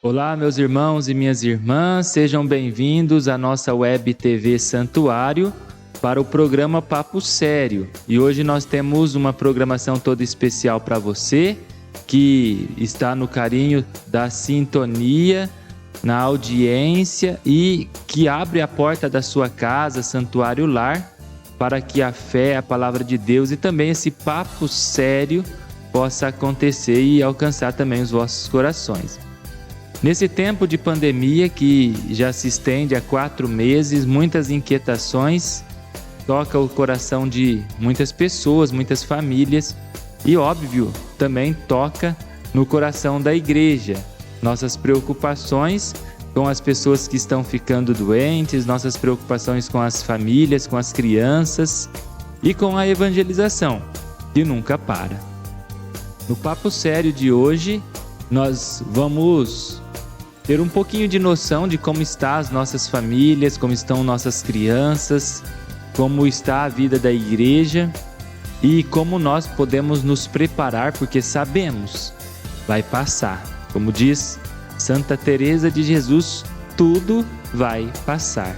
Olá, meus irmãos e minhas irmãs, sejam bem-vindos à nossa Web TV Santuário para o programa Papo Sério. E hoje nós temos uma programação toda especial para você, que está no carinho da sintonia, na audiência e que abre a porta da sua casa, Santuário Lar, para que a fé, a palavra de Deus e também esse papo sério possa acontecer e alcançar também os vossos corações. Nesse tempo de pandemia que já se estende há 4 meses, muitas inquietações toca o coração de muitas pessoas, muitas famílias e, óbvio, também toca no coração da igreja. Nossas preocupações com as pessoas que estão ficando doentes, nossas preocupações com as famílias, com as crianças e com a evangelização, que nunca para. No Papo Sério de hoje, nós vamos ter um pouquinho de noção de como estão as nossas famílias, como estão nossas crianças, como está a vida da igreja e como nós podemos nos preparar, porque sabemos, vai passar. Como diz Santa Teresa de Jesus, tudo vai passar.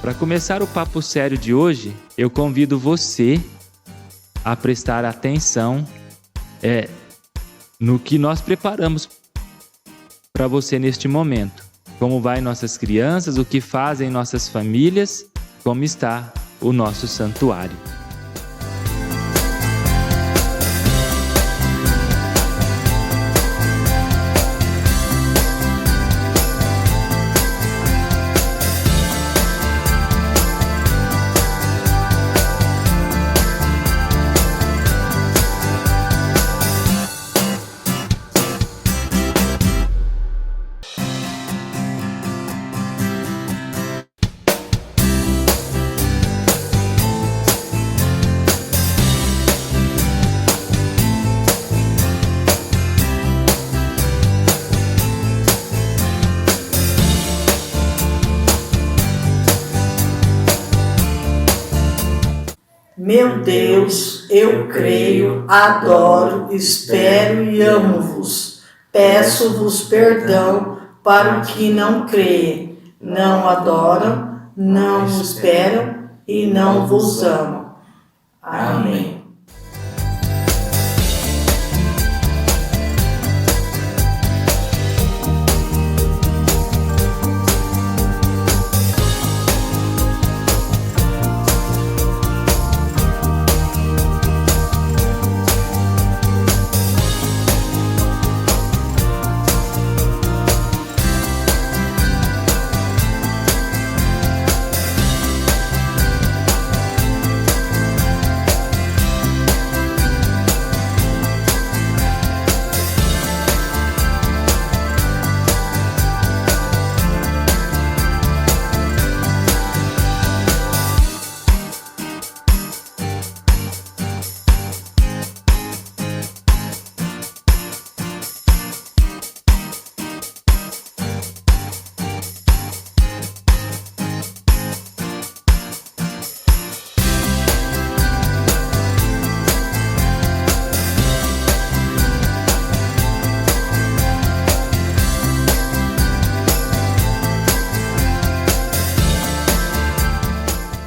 Para começar o Papo Sério de hoje, eu convido você a prestar atenção no que nós preparamos para você neste momento. Como vai nossas crianças, o que fazem nossas famílias, como está o nosso santuário. Meu Deus, eu creio, adoro, espero e amo-vos. Peço-vos perdão para o que não creem, não adoram, não esperam e não vos amam. Amém.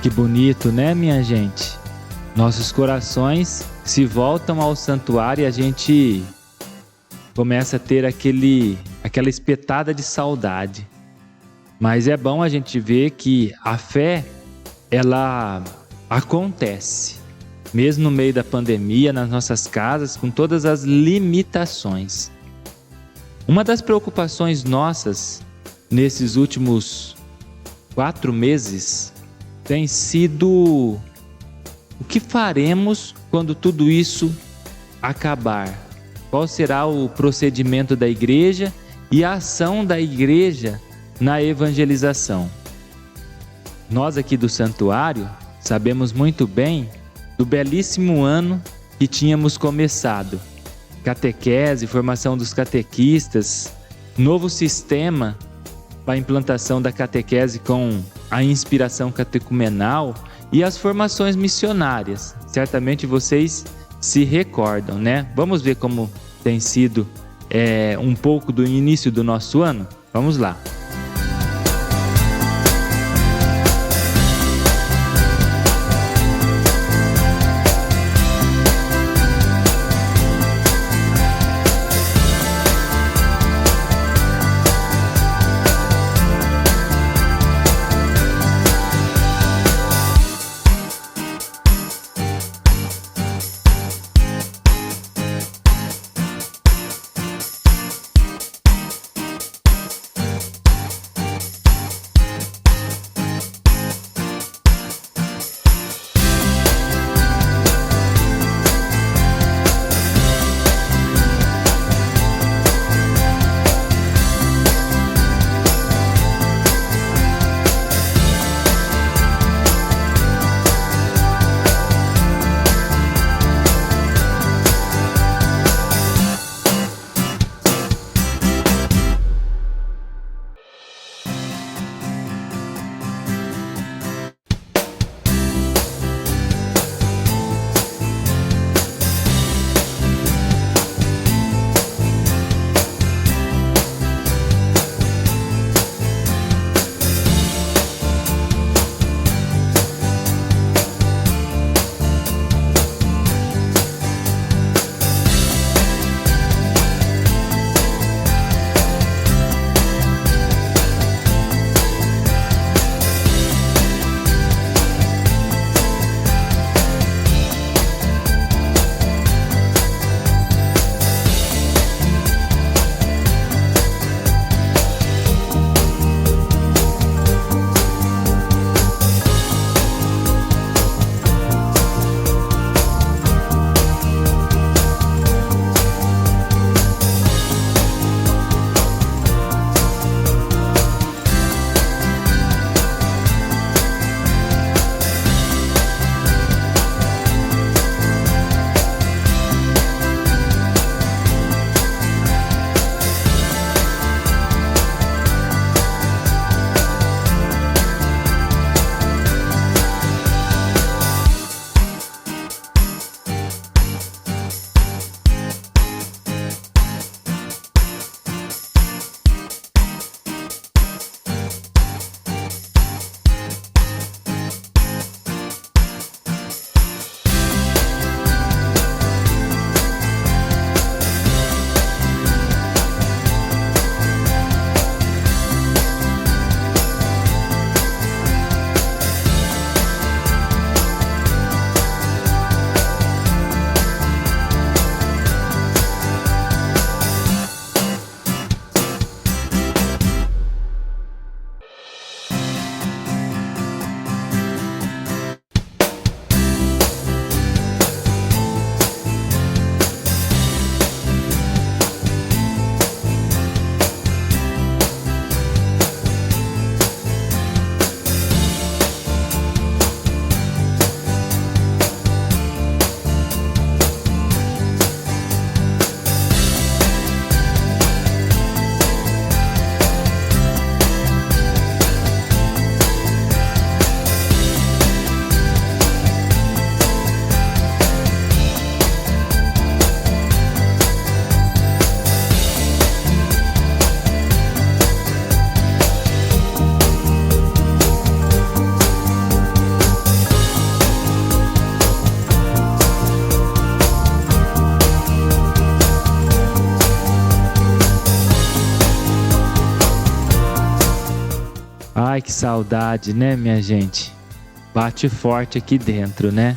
Que bonito, né, minha gente? Nossos corações se voltam ao santuário e a gente começa a ter aquela espetada de saudade. Mas é bom a gente ver que a fé, ela acontece, mesmo no meio da pandemia, nas nossas casas, com todas as limitações. Uma das preocupações nossas nesses últimos 4 meses tem sido o que faremos quando tudo isso acabar? Qual será o procedimento da igreja e a ação da igreja na evangelização? Nós aqui do santuário sabemos muito bem do belíssimo ano que tínhamos começado. Catequese, formação dos catequistas, novo sistema para a implantação da catequese com a inspiração catecumenal e as formações missionárias. Certamente vocês se recordam, né? Vamos ver como tem sido um pouco do início do nosso ano? Vamos lá. Ai, que saudade, né, minha gente? Bate forte aqui dentro, né?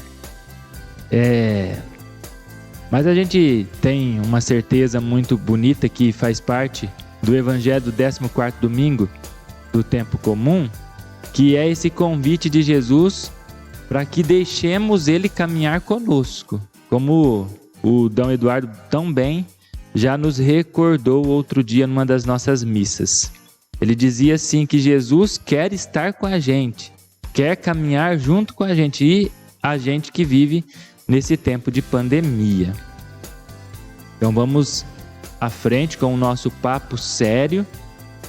Mas a gente tem uma certeza muito bonita que faz parte do Evangelho do 14º domingo do tempo comum, que é esse convite de Jesus para que deixemos Ele caminhar conosco, como o Dom Eduardo tão bem já nos recordou outro dia numa das nossas missas. Ele dizia assim que Jesus quer estar com a gente, quer caminhar junto com a gente, e a gente que vive nesse tempo de pandemia. Então vamos à frente com o nosso papo sério,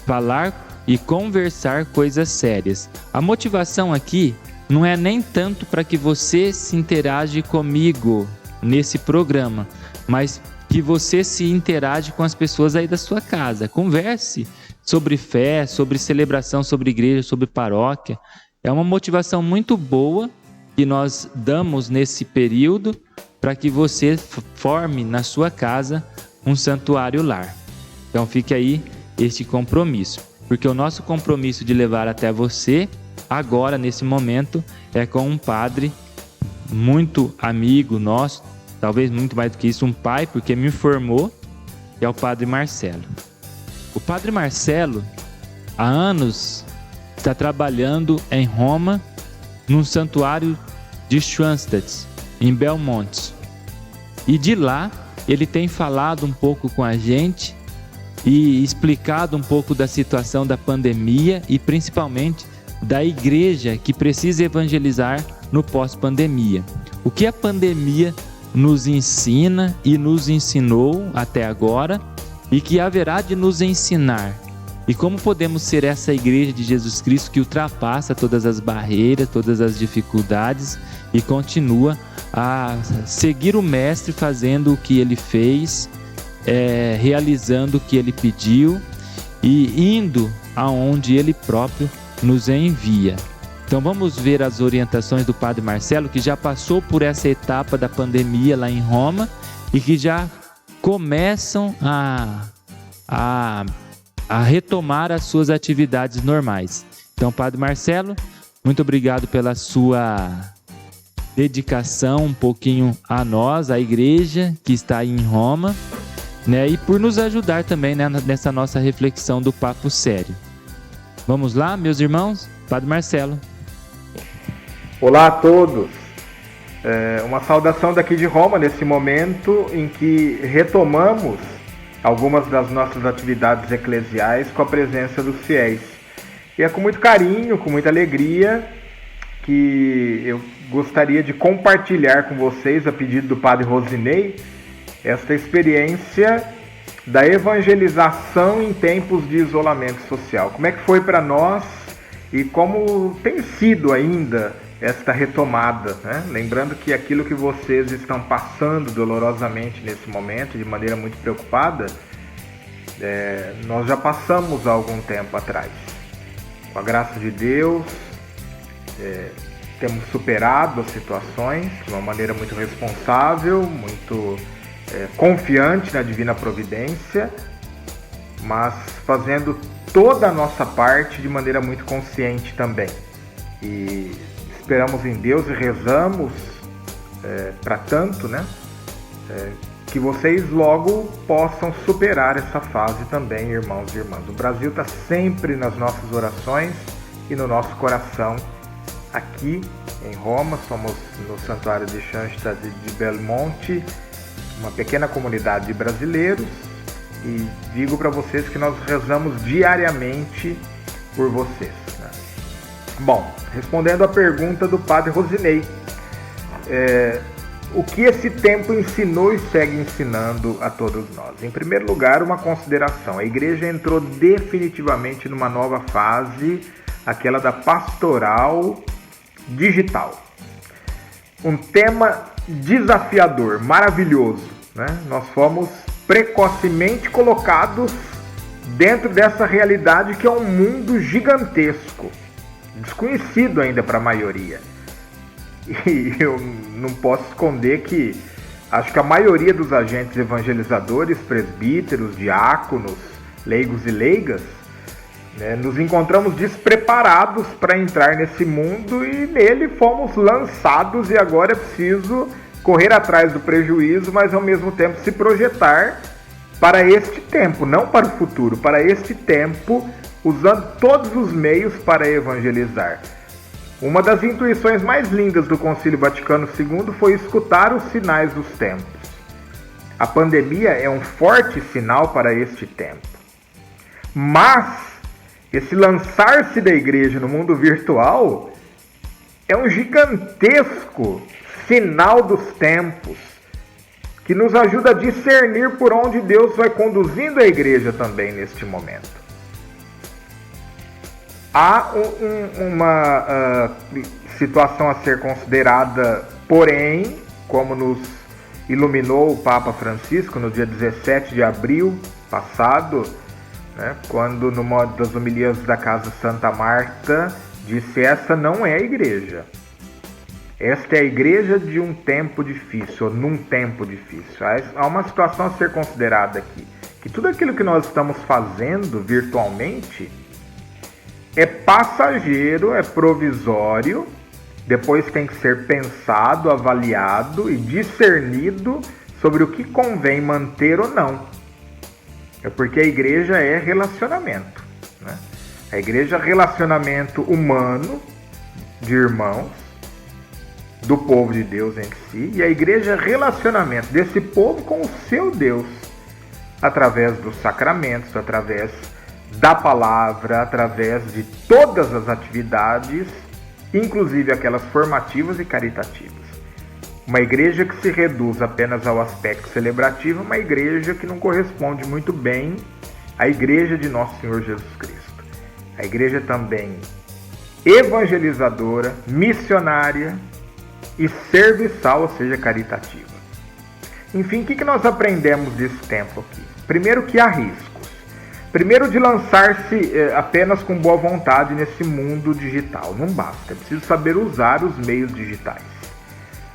falar e conversar coisas sérias. A motivação aqui não é nem tanto para que você se interage comigo nesse programa, mas que você se interage com as pessoas aí da sua casa. Converse sobre fé, sobre celebração, sobre igreja, sobre paróquia. É uma motivação muito boa que nós damos nesse período para que você forme na sua casa um santuário lar. Então fique aí este compromisso, porque o nosso compromisso de levar até você, agora, nesse momento, é com um padre muito amigo nosso, talvez muito mais do que isso, um pai, porque me informou, que é o Padre Marcelo. O Padre Marcelo, há anos, está trabalhando em Roma, num santuário de Schoenstatt, em Belmonte. E de lá, ele tem falado um pouco com a gente e explicado um pouco da situação da pandemia e principalmente da igreja que precisa evangelizar no pós-pandemia. O que a pandemia nos ensina e nos ensinou até agora e que haverá de nos ensinar. E como podemos ser essa igreja de Jesus Cristo que ultrapassa todas as barreiras, todas as dificuldades e continua a seguir o Mestre fazendo o que ele fez, realizando o que ele pediu e indo aonde ele próprio nos envia. Então vamos ver as orientações do Padre Marcelo, que já passou por essa etapa da pandemia lá em Roma e que já começam a retomar as suas atividades normais. Então, Padre Marcelo, muito obrigado pela sua dedicação um pouquinho a nós, a igreja que está aí em Roma, né? E por nos ajudar também, né, nessa nossa reflexão do Papo Sério. Vamos lá, meus irmãos? Padre Marcelo. Olá a todos. Uma saudação daqui de Roma, nesse momento em que retomamos algumas das nossas atividades eclesiais com a presença dos fiéis. E é com muito carinho, com muita alegria, que eu gostaria de compartilhar com vocês, a pedido do Padre Rosinei, esta experiência da evangelização em tempos de isolamento social. Como é que foi para nós e como tem sido ainda esta retomada, né? Lembrando que aquilo que vocês estão passando dolorosamente nesse momento, de maneira muito preocupada, nós já passamos há algum tempo atrás. Com a graça de Deus, temos superado as situações de uma maneira muito responsável, muito confiante na divina providência, mas fazendo toda a nossa parte de maneira muito consciente também. E esperamos em Deus e rezamos para tanto, né? Que vocês logo possam superar essa fase também, irmãos e irmãs. O Brasil está sempre nas nossas orações e no nosso coração. Aqui em Roma, somos no Santuário de Schoenstatt de Belmonte, uma pequena comunidade de brasileiros, e digo para vocês que nós rezamos diariamente por vocês, né? Bom, respondendo à pergunta do Padre Rosinei, o que esse tempo ensinou e segue ensinando a todos nós? Em primeiro lugar, uma consideração. A igreja entrou definitivamente numa nova fase, aquela da pastoral digital. Um tema desafiador, maravilhoso, né? Nós fomos precocemente colocados dentro dessa realidade que é um mundo gigantesco, desconhecido ainda para a maioria. E eu não posso esconder que acho que a maioria dos agentes evangelizadores, presbíteros, diáconos, leigos e leigas, né, nos encontramos despreparados para entrar nesse mundo e nele fomos lançados, e agora é preciso correr atrás do prejuízo, mas ao mesmo tempo se projetar para este tempo, não para o futuro, para este tempo, usando todos os meios para evangelizar. Uma das intuições mais lindas do Concílio Vaticano II foi escutar os sinais dos tempos. A pandemia é um forte sinal para este tempo. Mas esse lançar-se da igreja no mundo virtual é um gigantesco sinal dos tempos que nos ajuda a discernir por onde Deus vai conduzindo a igreja também neste momento. Há uma situação a ser considerada, porém, como nos iluminou o Papa Francisco no dia 17 de abril passado, né, quando numa das homilias da Casa Santa Marta disse: essa não é a igreja. Esta é a igreja de um tempo difícil, ou num tempo difícil. Há uma situação a ser considerada aqui, que tudo aquilo que nós estamos fazendo virtualmente é passageiro, é provisório, depois tem que ser pensado, avaliado e discernido sobre o que convém manter ou não. É porque a igreja é relacionamento, né? A igreja é relacionamento humano, de irmãos, do povo de Deus em si, e a igreja é relacionamento desse povo com o seu Deus, através dos sacramentos, através da palavra, através de todas as atividades, inclusive aquelas formativas e caritativas. Uma igreja que se reduz apenas ao aspecto celebrativo é uma igreja que não corresponde muito bem à igreja de Nosso Senhor Jesus Cristo. A igreja também evangelizadora, missionária e serviçal, ou seja, caritativa. Enfim, o que nós aprendemos desse tempo aqui? Primeiro, que há riscos. Primeiro, de lançar-se apenas com boa vontade nesse mundo digital. Não basta, é preciso saber usar os meios digitais.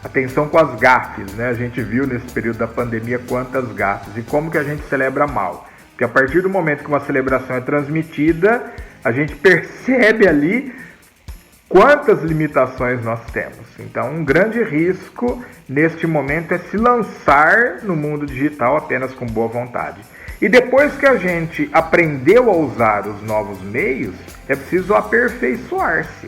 Atenção com as gafes, né? A gente viu nesse período da pandemia quantas gafes e como que a gente celebra mal. Porque a partir do momento que uma celebração é transmitida, a gente percebe ali quantas limitações nós temos. Então, um grande risco neste momento é se lançar no mundo digital apenas com boa vontade. E depois que a gente aprendeu a usar os novos meios, é preciso aperfeiçoar-se,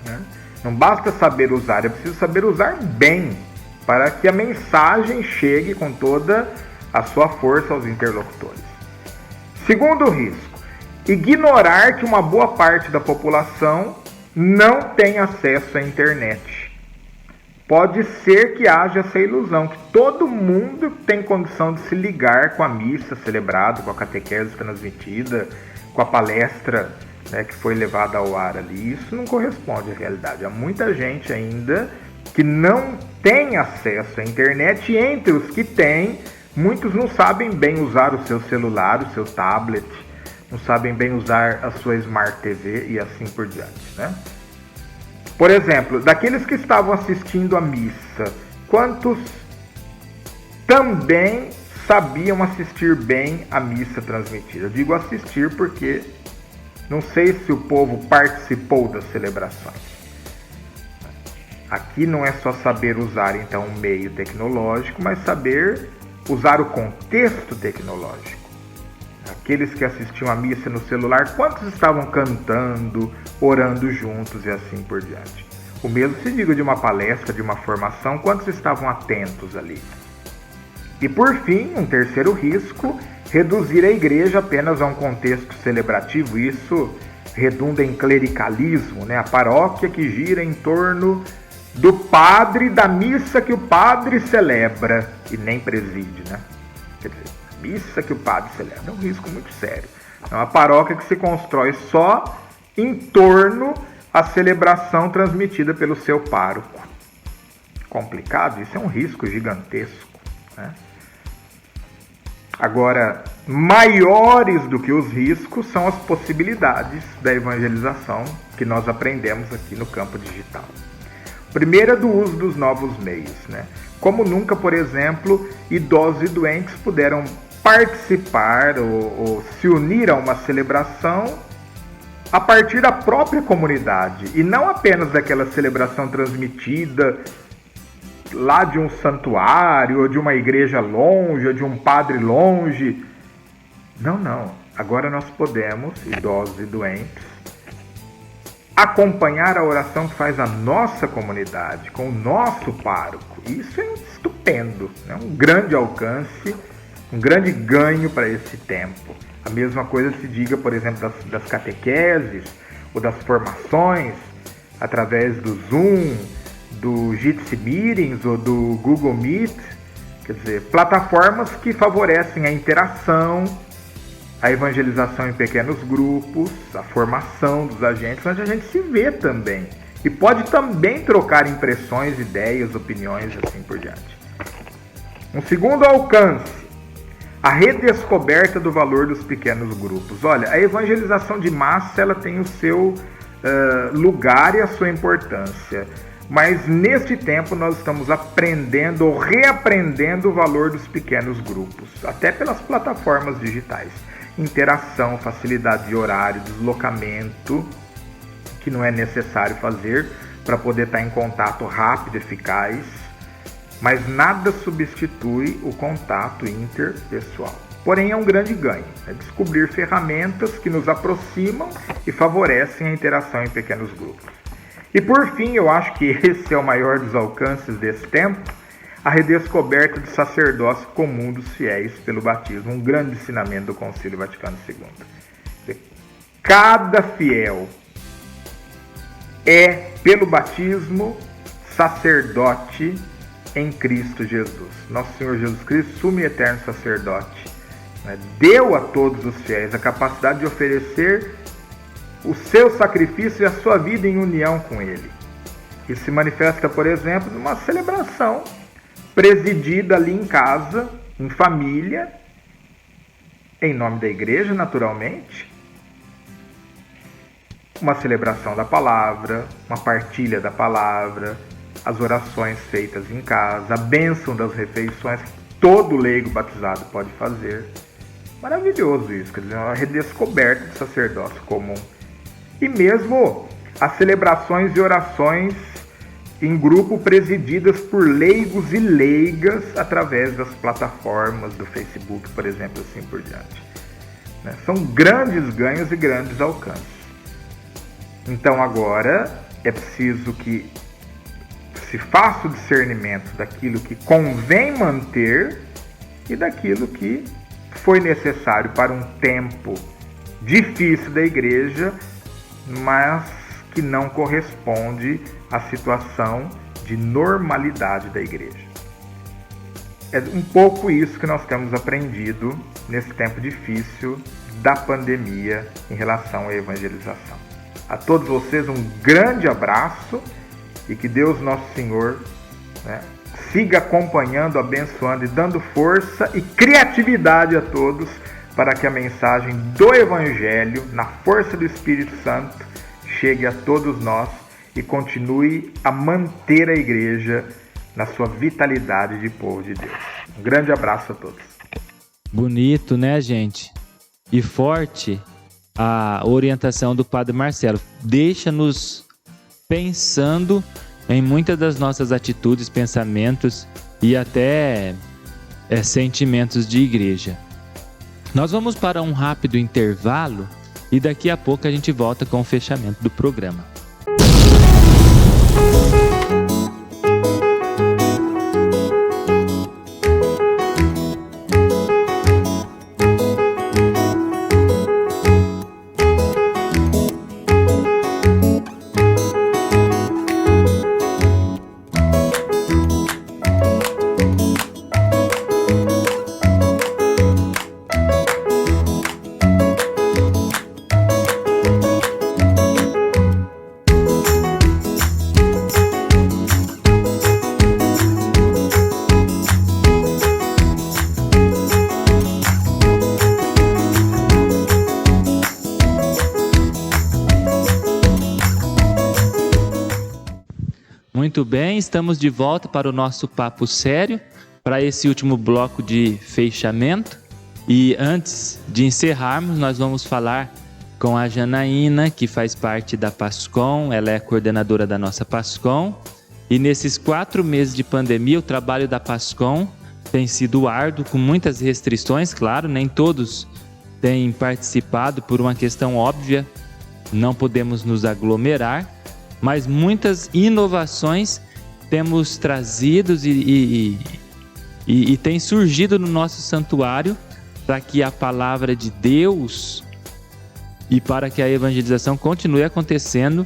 né? Não basta saber usar, é preciso saber usar bem, para que a mensagem chegue com toda a sua força aos interlocutores. Segundo risco, ignorar que uma boa parte da população não tem acesso à internet. Pode ser que haja essa ilusão, que todo mundo tem condição de se ligar com a missa celebrada, com a catequese transmitida, com a palestra, né, que foi levada ao ar ali. Isso não corresponde à realidade. Há muita gente ainda que não tem acesso à internet, e entre os que têm, muitos não sabem bem usar o seu celular, o seu tablet, não sabem bem usar a sua Smart TV e assim por diante, né? Por exemplo, daqueles que estavam assistindo a missa, quantos também sabiam assistir bem a missa transmitida? Eu digo assistir porque não sei se o povo participou das celebrações. Aqui não é só saber usar então um meio tecnológico, mas saber usar o contexto tecnológico. Aqueles que assistiam a missa no celular, quantos estavam cantando, orando juntos e assim por diante? O mesmo se diga de uma palestra, de uma formação, quantos estavam atentos ali? E por fim, um terceiro risco, reduzir a igreja apenas a um contexto celebrativo. Isso redunda em clericalismo, né? A paróquia que gira em torno do padre, da missa que o padre celebra e nem preside, né? Quer dizer, missa que o padre celebra é um risco muito sério. É uma paróquia que se constrói só em torno à celebração transmitida pelo seu pároco. Complicado, isso é um risco gigantesco, né? Agora, maiores do que os riscos são as possibilidades da evangelização que nós aprendemos aqui no campo digital. Primeira, do uso dos novos meios, né? Como nunca, por exemplo, idosos e doentes puderam participar ou se unir a uma celebração a partir da própria comunidade e não apenas daquela celebração transmitida lá de um santuário, ou de uma igreja longe, ou de um padre longe. Não. Agora nós podemos, idosos e doentes, acompanhar a oração que faz a nossa comunidade, com o nosso pároco. Isso é estupendo, né? Um grande alcance, um grande ganho para esse tempo. A mesma coisa se diga, por exemplo, das catequeses, ou das formações, através do Zoom, do Jitsi Meetings ou do Google Meet, quer dizer, plataformas que favorecem a interação, a evangelização em pequenos grupos, a formação dos agentes, onde a gente se vê também. E pode também trocar impressões, ideias, opiniões, assim por diante. Um segundo alcance, a redescoberta do valor dos pequenos grupos. Olha, a evangelização de massa ela tem o seu lugar e a sua importância. Mas neste tempo nós estamos aprendendo ou reaprendendo o valor dos pequenos grupos, até pelas plataformas digitais. Interação, facilidade de horário, deslocamento, que não é necessário fazer para poder estar em contato rápido e eficaz, mas nada substitui o contato interpessoal. Porém, é um grande ganho, é descobrir ferramentas que nos aproximam e favorecem a interação em pequenos grupos. E por fim, eu acho que esse é o maior dos alcances desse tempo, a redescoberta do sacerdócio comum dos fiéis pelo batismo, um grande ensinamento do Concílio Vaticano II. Cada fiel é, pelo batismo, sacerdote em Cristo Jesus. Nosso Senhor Jesus Cristo, sumo e eterno sacerdote, deu a todos os fiéis a capacidade de oferecer o seu sacrifício e a sua vida em união com Ele. Isso se manifesta, por exemplo, numa celebração presidida ali em casa, em família, em nome da igreja, naturalmente. Uma celebração da palavra, uma partilha da palavra, as orações feitas em casa, a bênção das refeições que todo leigo batizado pode fazer. Maravilhoso isso, quer dizer, uma redescoberta do sacerdócio comum. E mesmo as celebrações e orações em grupo presididas por leigos e leigas através das plataformas do Facebook, por exemplo, assim por diante. São grandes ganhos e grandes alcances. Então agora é preciso que se faça o discernimento daquilo que convém manter e daquilo que foi necessário para um tempo difícil da igreja, mas que não corresponde à situação de normalidade da igreja. É um pouco isso que nós temos aprendido nesse tempo difícil da pandemia em relação à evangelização. A todos vocês um grande abraço e que Deus Nosso Senhor siga acompanhando, abençoando e dando força e criatividade a todos para que a mensagem do Evangelho, na força do Espírito Santo, chegue a todos nós e continue a manter a igreja na sua vitalidade de povo de Deus. Um grande abraço a todos. Bonito, né, gente? E forte a orientação do Padre Marcelo. Deixa-nos pensando em muitas das nossas atitudes, pensamentos e até sentimentos de igreja. Nós vamos para um rápido intervalo e daqui a pouco a gente volta com o fechamento do programa. Muito bem, estamos de volta para o nosso papo sério, para esse último bloco de fechamento. E antes de encerrarmos, nós vamos falar com a Janaína, que faz parte da PASCOM, ela é coordenadora da nossa PASCOM. E nesses 4 meses de pandemia, o trabalho da PASCOM tem sido árduo, com muitas restrições, claro, nem todos têm participado por uma questão óbvia, não podemos nos aglomerar, mas muitas inovações temos trazido e tem surgido no nosso santuário para que a palavra de Deus e para que a evangelização continue acontecendo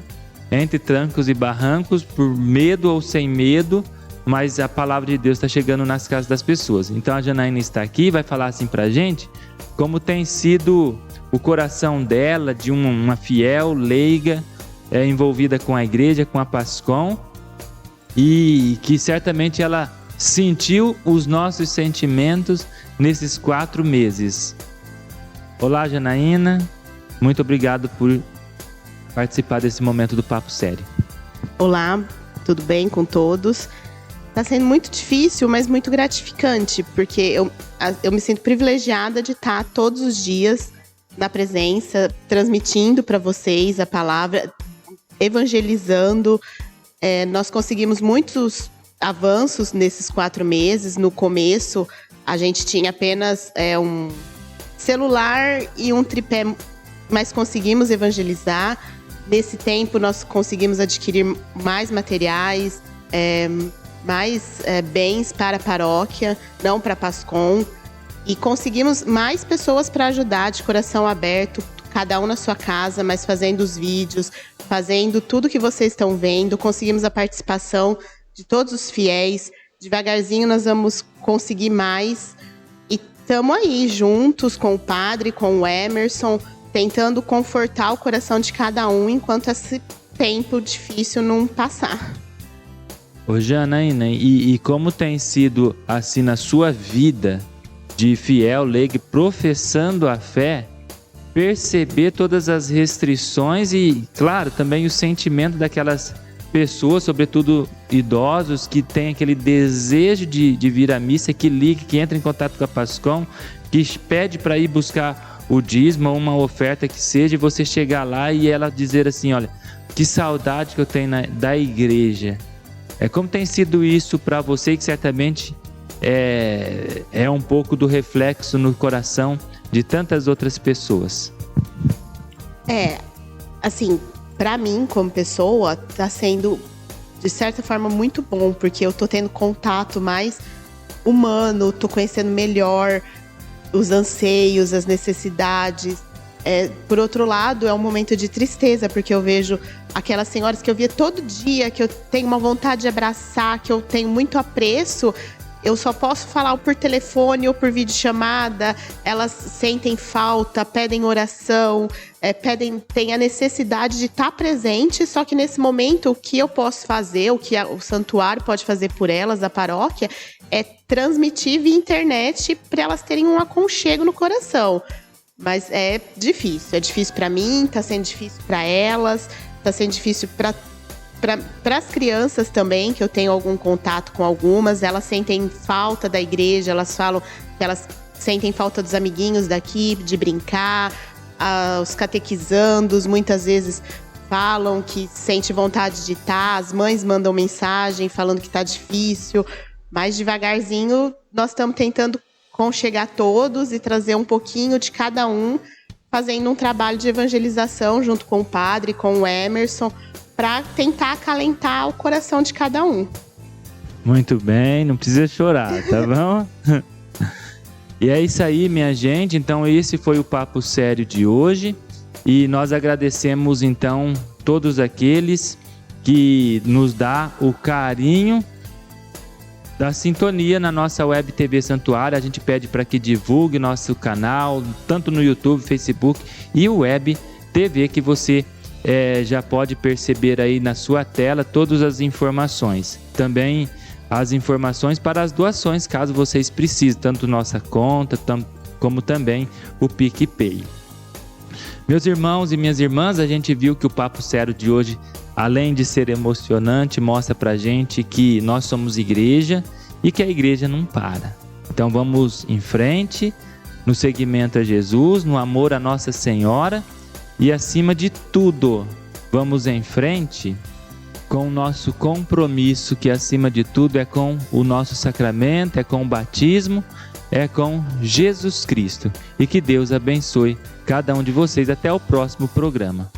entre trancos e barrancos, por medo ou sem medo, mas a palavra de Deus está chegando nas casas das pessoas. Então a Janaína está aqui e vai falar assim para a gente como tem sido o coração dela, de uma fiel, leiga, envolvida com a igreja, com a PASCOM, e que certamente ela sentiu os nossos sentimentos nesses 4 meses. Olá, Janaína, muito obrigado por participar desse momento do Papo Sério. Olá, tudo bem com todos? Está sendo muito difícil, mas muito gratificante, porque eu me sinto privilegiada de estar todos os dias na presença, transmitindo para vocês a palavra, evangelizando. Nós conseguimos muitos avanços nesses 4 meses. No começo, a gente tinha apenas um celular e um tripé, mas conseguimos evangelizar. Nesse tempo, nós conseguimos adquirir mais materiais, mais bens para a paróquia, não para a Pascom. E conseguimos mais pessoas para ajudar, de coração aberto, cada um na sua casa, mas fazendo os vídeos, fazendo tudo que vocês estão vendo. Conseguimos a participação de todos os fiéis. Devagarzinho nós vamos conseguir mais. E estamos aí, juntos com o padre, com o Emerson, tentando confortar o coração de cada um enquanto esse tempo difícil não passar. Ô Janaína, e como tem sido assim na sua vida de fiel, leigo, professando a fé, perceber todas as restrições e, claro, também o sentimento daquelas pessoas, sobretudo idosos, que têm aquele desejo de vir à missa, que liga, que entra em contato com a Pascom, que pede para ir buscar o dízimo, uma oferta que seja, e você chegar lá e ela dizer assim, olha, que saudade que eu tenho da igreja. Como tem sido isso para você, que certamente é um pouco do reflexo no coração de tantas outras pessoas? Assim, para mim, como pessoa, tá sendo, de certa forma, muito bom, porque eu tô tendo contato mais humano, tô conhecendo melhor os anseios, as necessidades. Por outro lado, é um momento de tristeza, porque eu vejo aquelas senhoras que eu via todo dia, que eu tenho uma vontade de abraçar, que eu tenho muito apreço. Eu só posso falar por telefone ou por videochamada. Elas sentem falta, pedem oração, têm a necessidade de estar presente. Só que nesse momento, o que eu posso fazer, o que o santuário pode fazer por elas, a paróquia, é transmitir via internet para elas terem um aconchego no coração. Mas é difícil para mim, tá sendo difícil para elas, tá sendo difícil para as crianças também, que eu tenho algum contato com algumas. Elas sentem falta da igreja, elas falam que elas sentem falta dos amiguinhos daqui, de brincar. Os catequizandos muitas vezes falam que sente vontade de estar, as mães mandam mensagem falando que tá difícil. Mas devagarzinho nós estamos tentando conchegar todos e trazer um pouquinho de cada um, fazendo um trabalho de evangelização junto com o padre, com o Emerson, para tentar acalentar o coração de cada um. Muito bem, não precisa chorar, tá bom? E é isso aí, minha gente. Então esse foi o Papo Sério de hoje. E nós agradecemos então todos aqueles que nos dão o carinho da sintonia na nossa Web TV Santuário. A gente pede para que divulgue nosso canal, tanto no YouTube, Facebook e o Web TV, que você já pode perceber aí na sua tela todas as informações. Também as informações para as doações, caso vocês precisem, tanto nossa conta, como também o PicPay. Meus irmãos e minhas irmãs, a gente viu que o Papo Sério de hoje, além de ser emocionante, mostra pra gente que nós somos igreja e que a igreja não para. Então vamos em frente, no seguimento a Jesus, no amor a Nossa Senhora e, acima de tudo, vamos em frente com o nosso compromisso, que acima de tudo é com o nosso sacramento, é com o batismo, é com Jesus Cristo. E que Deus abençoe cada um de vocês. Até o próximo programa.